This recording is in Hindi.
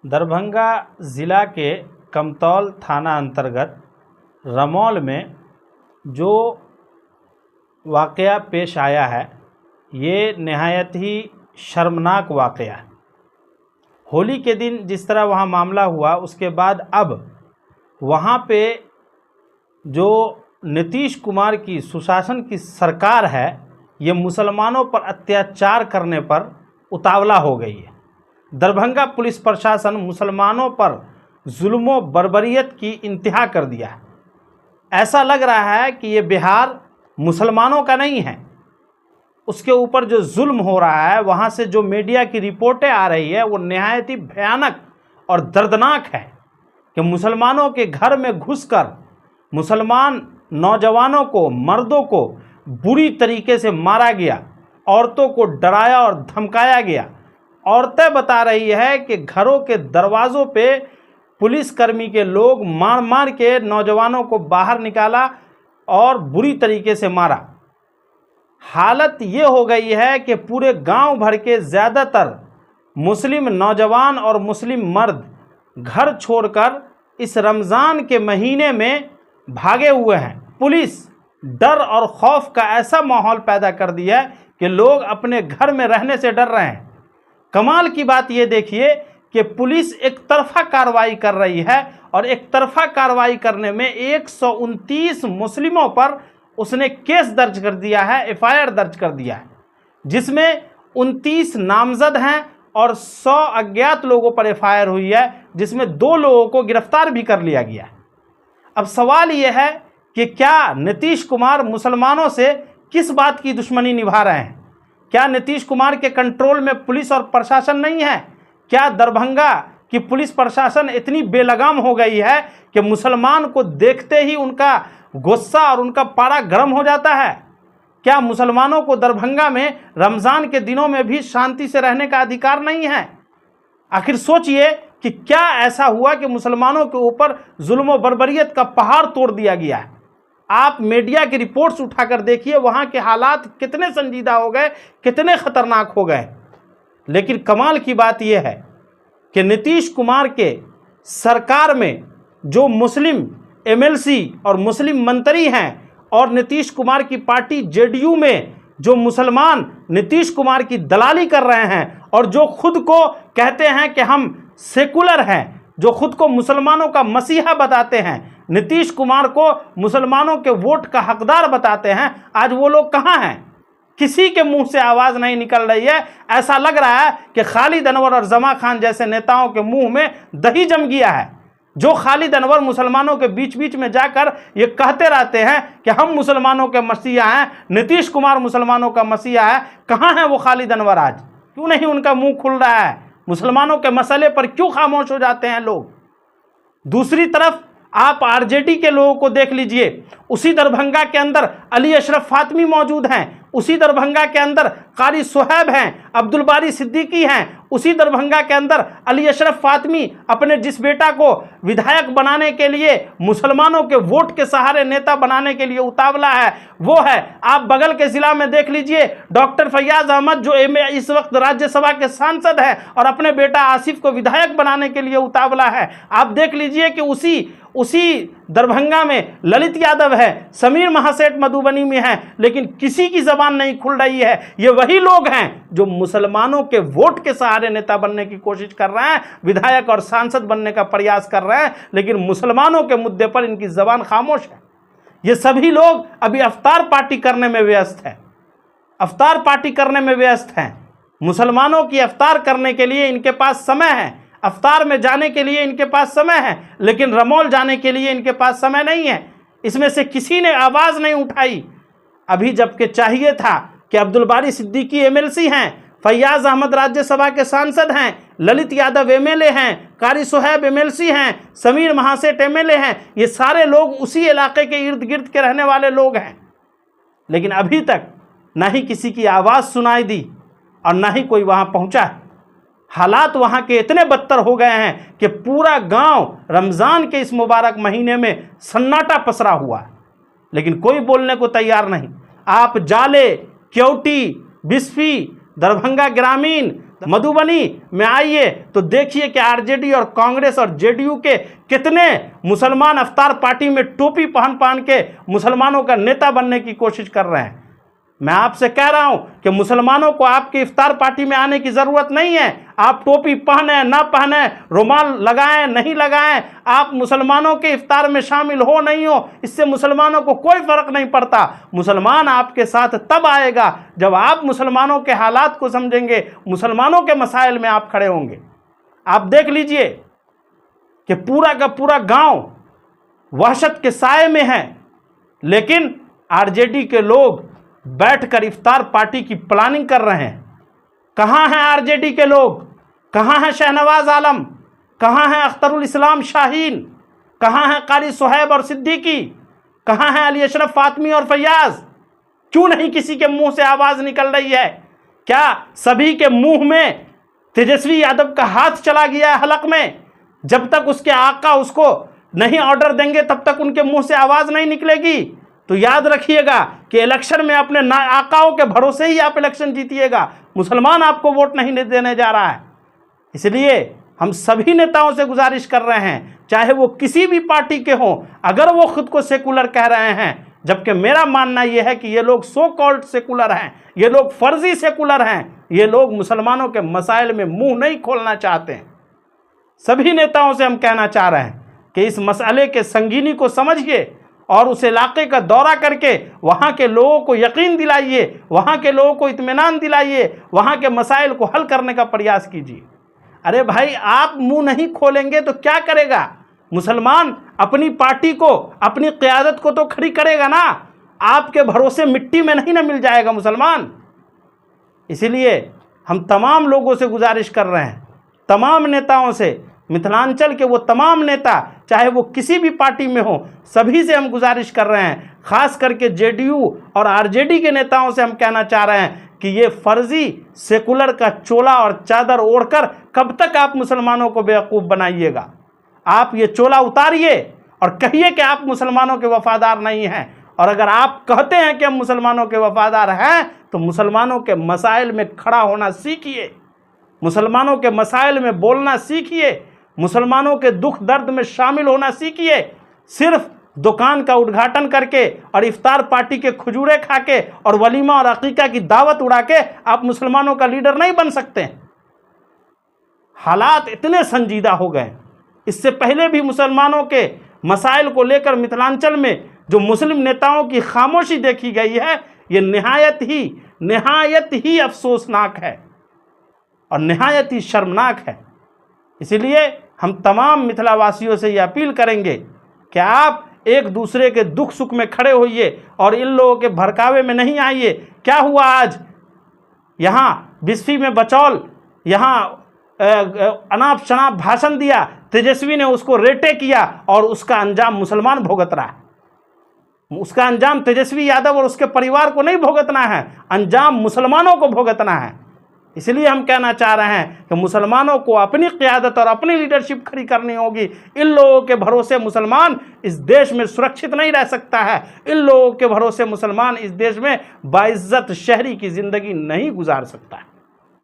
दरभंगा ज़िला के कमतौल थाना अंतर्गत रमौल में जो वाक़या पेश आया है ये नहायत ही शर्मनाक वाक़या है। होली के दिन जिस तरह वहाँ मामला हुआ उसके बाद अब वहाँ पे जो नीतीश कुमार की सुशासन की सरकार है ये मुसलमानों पर अत्याचार करने पर उतावला हो गई है। दरभंगा पुलिस प्रशासन मुसलमानों पर जुल्म बर्बरियत की इंतहा कर दिया है। ऐसा लग रहा है कि ये बिहार मुसलमानों का नहीं है। उसके ऊपर जो जुल्म हो रहा है वहाँ से जो मीडिया की रिपोर्टें आ रही है वो नहायत ही भयानक और दर्दनाक है कि मुसलमानों के घर में घुसकर मुसलमान नौजवानों को, मर्दों को बुरी तरीके से मारा गया, औरतों को डराया और धमकाया गया। औरतें बता रही है कि घरों के दरवाज़ों पे पुलिसकर्मी के लोग मार मार के नौजवानों को बाहर निकाला और बुरी तरीके से मारा। हालत ये हो गई है कि पूरे गांव भर के ज़्यादातर मुस्लिम नौजवान और मुस्लिम मर्द घर छोड़कर इस रमज़ान के महीने में भागे हुए हैं। पुलिस डर और खौफ का ऐसा माहौल पैदा कर दिया है कि लोग अपने घर में रहने से डर रहे हैं। कमाल की बात ये देखिए कि पुलिस एक तरफा कार्रवाई कर रही है और एक तरफा कार्रवाई करने में 129 मुस्लिमों पर उसने केस दर्ज कर दिया है, एफआईआर दर्ज कर दिया है, जिसमें 29 नामजद हैं और 100 अज्ञात लोगों पर एफआईआर हुई है, जिसमें 2 लोगों को गिरफ्तार भी कर लिया गया है। अब सवाल यह है कि क्या नीतीश कुमार मुसलमानों से किस बात की दुश्मनी निभा रहे हैं? क्या नीतीश कुमार के कंट्रोल में पुलिस और प्रशासन नहीं है? क्या दरभंगा की पुलिस प्रशासन इतनी बेलगाम हो गई है कि मुसलमान को देखते ही उनका गुस्सा और उनका पारा गर्म हो जाता है? क्या मुसलमानों को दरभंगा में रमज़ान के दिनों में भी शांति से रहने का अधिकार नहीं है? आखिर सोचिए कि क्या ऐसा हुआ कि मुसलमानों के ऊपर जुल्म और बर्बरियत का पहाड़ तोड़ दिया गया है। आप मीडिया की रिपोर्ट्स उठाकर देखिए, वहाँ के हालात कितने संजीदा हो गए, कितने खतरनाक हो गए। लेकिन कमाल की बात यह है कि नीतीश कुमार के सरकार में जो मुस्लिम एमएलसी और मुस्लिम मंत्री हैं और नीतीश कुमार की पार्टी जेडीयू में जो मुसलमान नीतीश कुमार की दलाली कर रहे हैं और जो खुद को कहते हैं कि हम सेकुलर हैं, जो खुद को मुसलमानों का मसीहा बताते हैं, नीतीश कुमार को मुसलमानों के वोट का हकदार बताते हैं, आज वो लोग कहाँ हैं? किसी के मुंह से आवाज़ नहीं निकल रही है। ऐसा लग रहा है कि खालिद अनवर और जमा खान जैसे नेताओं के मुंह में दही जम गया है। जो खालिद अनवर मुसलमानों के बीच बीच में जाकर ये कहते रहते हैं कि हम मुसलमानों के मसीहा हैं, नीतीश कुमार मुसलमानों का मसीहा है, कहाँ हैं वो खालिद अनवर? आज क्यों नहीं उनका मुंह खुल रहा है? मुसलमानों के मसले पर क्यों खामोश हो जाते हैं लोग? दूसरी तरफ आप आरजेडी के लोगों को देख लीजिए। उसी दरभंगा के अंदर अली अशरफ फातमी मौजूद हैं, उसी दरभंगा के अंदर कारी सुहैब हैं, अब्दुल बारी सिद्दीकी हैं, उसी दरभंगा के अंदर अली अशरफ फातमी अपने जिस बेटा को विधायक बनाने के लिए, मुसलमानों के वोट के सहारे नेता बनाने के लिए उतावला है, वो है। आप बगल के जिला में देख लीजिए, डॉक्टर फैयाज अहमद जो इस वक्त राज्यसभा के सांसद हैं और अपने बेटा आसिफ को विधायक बनाने के लिए उतावला है। आप देख लीजिए कि उसी दरभंगा में ललित यादव है, समीर महासेठ मधुबनी में है, लेकिन किसी की जबान नहीं खुल रही है। ये वही लोग हैं जो मुसलमानों के वोट के सहारे नेता बनने की कोशिश कर रहे हैं, विधायक और सांसद बनने का प्रयास कर रहे हैं, लेकिन मुसलमानों के मुद्दे पर इनकी जबान खामोश है। ये सभी लोग अभी अफ्तार पार्टी करने में व्यस्त है, अफ्तार पार्टी करने में व्यस्त हैं। मुसलमानों की अफ्तार करने के लिए इनके पास समय है, अफ्तार में जाने के लिए इनके पास समय है, लेकिन रमौल जाने के लिए इनके पास समय नहीं है। इसमें से किसी ने आवाज़ नहीं उठाई। अभी जबकि चाहिए था कि अब्दुल बारी सिद्दीकी एमएलसी हैं, फैयाज अहमद राज्यसभा के सांसद हैं, ललित यादव एमएलए हैं, कारी सुहैब एमएलसी हैं, समीर महासेठ एमएलए हैं, ये सारे लोग उसी इलाके के इर्द गिर्द के रहने वाले लोग हैं। लेकिन अभी तक ना ही किसी की आवाज़ सुनाई दी और ना ही कोई वहाँ पहुँचा है। हालात वहाँ के इतने बदतर हो गए हैं कि पूरा गांव रमज़ान के इस मुबारक महीने में सन्नाटा पसरा हुआ है, लेकिन कोई बोलने को तैयार नहीं। आप जाले, केवटी, बिस्फी, दरभंगा ग्रामीण, मधुबनी में आइए तो देखिए कि आरजेडी और कांग्रेस और जेडीयू के कितने मुसलमान इफ्तार पार्टी में टोपी पहन के मुसलमानों का नेता बनने की कोशिश कर रहे हैं। मैं आपसे कह रहा हूं कि मुसलमानों को आपकी इफ्तार पार्टी में आने की जरूरत नहीं है। आप टोपी पहने ना पहने, रुमाल लगाएं नहीं लगाएं, आप मुसलमानों के इफ्तार में शामिल हो नहीं हो, इससे मुसलमानों को कोई फर्क नहीं पड़ता। मुसलमान आपके साथ तब आएगा जब आप मुसलमानों के हालात को समझेंगे, मुसलमानों के मसाइल में आप खड़े होंगे। आप देख लीजिए कि पूरा का पूरा गांव वहशत के साए में है, लेकिन आरजेडी के लोग बैठकर इफ्तार पार्टी की प्लानिंग कर रहे हैं। कहाँ हैं आरजेडी के लोग? कहाँ हैं शहनवाज आलम? कहाँ हैं अख्तरुल इस्लाम शाहीन? कहाँ हैं कारी सुहैब और सिद्दीकी? कहाँ हैं अली अशरफ फातमी और फैयाज? क्यों नहीं किसी के मुंह से आवाज निकल रही है? क्या सभी के मुंह में तेजस्वी यादव का हाथ चला गया है हलक में? जब तक उसके आका उसको नहीं ऑर्डर देंगे तब तक उनके मुंह से आवाज नहीं निकलेगी। तो याद रखिएगा कि इलेक्शन में अपने आकाओं के भरोसे ही आप इलेक्शन जीतिएगा। मुसलमान आपको वोट नहीं देने जा रहा है। इसलिए हम सभी नेताओं से गुजारिश कर रहे हैं, चाहे वो किसी भी पार्टी के हों, अगर वो खुद को सेकुलर कह रहे हैं, जबकि मेरा मानना यह है कि ये लोग सो कॉल्ड सेकुलर हैं, ये लोग फर्जी सेकुलर हैं, ये लोग मुसलमानों के मसाइल में मुंह नहीं खोलना चाहते हैं। सभी नेताओं से हम कहना चाह रहे हैं कि इस मसले के संगीनी को समझिए और उस इलाके का दौरा करके वहाँ के लोगों को यकीन दिलाइए, वहाँ के लोगों को इत्मीनान दिलाइए, वहाँ के मसाइल को हल करने का प्रयास कीजिए। अरे भाई, आप मुंह नहीं खोलेंगे तो क्या करेगा मुसलमान? अपनी पार्टी को, अपनी क़यादत को तो खड़ी करेगा ना। आपके भरोसे मिट्टी में नहीं ना मिल जाएगा मुसलमान। इसीलिए हम तमाम लोगों से गुजारिश कर रहे हैं, तमाम नेताओं से, मिथिलांचल के वो तमाम नेता चाहे वो किसी भी पार्टी में हो, सभी से हम गुजारिश कर रहे हैं, खास करके जेडीयू और आरजेडी के नेताओं से हम कहना चाह रहे हैं कि ये फर्जी सेकुलर का चोला और चादर ओढ़कर कब तक आप मुसलमानों को बेवकूफ़ बनाइएगा? आप ये चोला उतारिए और कहिए कि आप मुसलमानों के वफादार नहीं हैं। और अगर आप कहते हैं कि हम मुसलमानों के वफादार हैं तो मुसलमानों के मसाइल में खड़ा होना सीखिए, मुसलमानों के मसाइल में बोलना सीखिए, मुसलमानों के दुख दर्द में शामिल होना सीखिए। सिर्फ दुकान का उद्घाटन करके और इफ्तार पार्टी के खजूरे खा के और वलीमा और अकीका की दावत उड़ा के आप मुसलमानों का लीडर नहीं बन सकते। हालात इतने संजीदा हो गए। इससे पहले भी मुसलमानों के मसाइल को लेकर मिथिलांचल में जो मुस्लिम नेताओं की खामोशी देखी गई है, ये निहायत ही अफसोसनाक है और निहायत ही शर्मनाक है। इसीलिए हम तमाम मिथिलावासियों से ये अपील करेंगे कि आप एक दूसरे के दुख सुख में खड़े होइए और इन लोगों के भड़कावे में नहीं आइए। क्या हुआ आज? यहाँ बिस्फी में बचौल, यहाँ अनाप शनाप भाषण दिया, तेजस्वी ने उसको रेटे किया और उसका अंजाम मुसलमान भुगत रहा है। उसका अंजाम तेजस्वी यादव और उसके परिवार को नहीं भुगतना है, अंजाम मुसलमानों को भुगतना है। इसलिए हम कहना चाह रहे हैं कि मुसलमानों को अपनी क़यादत और अपनी लीडरशिप खड़ी करनी होगी। इन लोगों के भरोसे मुसलमान इस देश में सुरक्षित नहीं रह सकता है। इन लोगों के भरोसे मुसलमान इस देश में बाइज्जत शहरी की ज़िंदगी नहीं गुजार सकता है।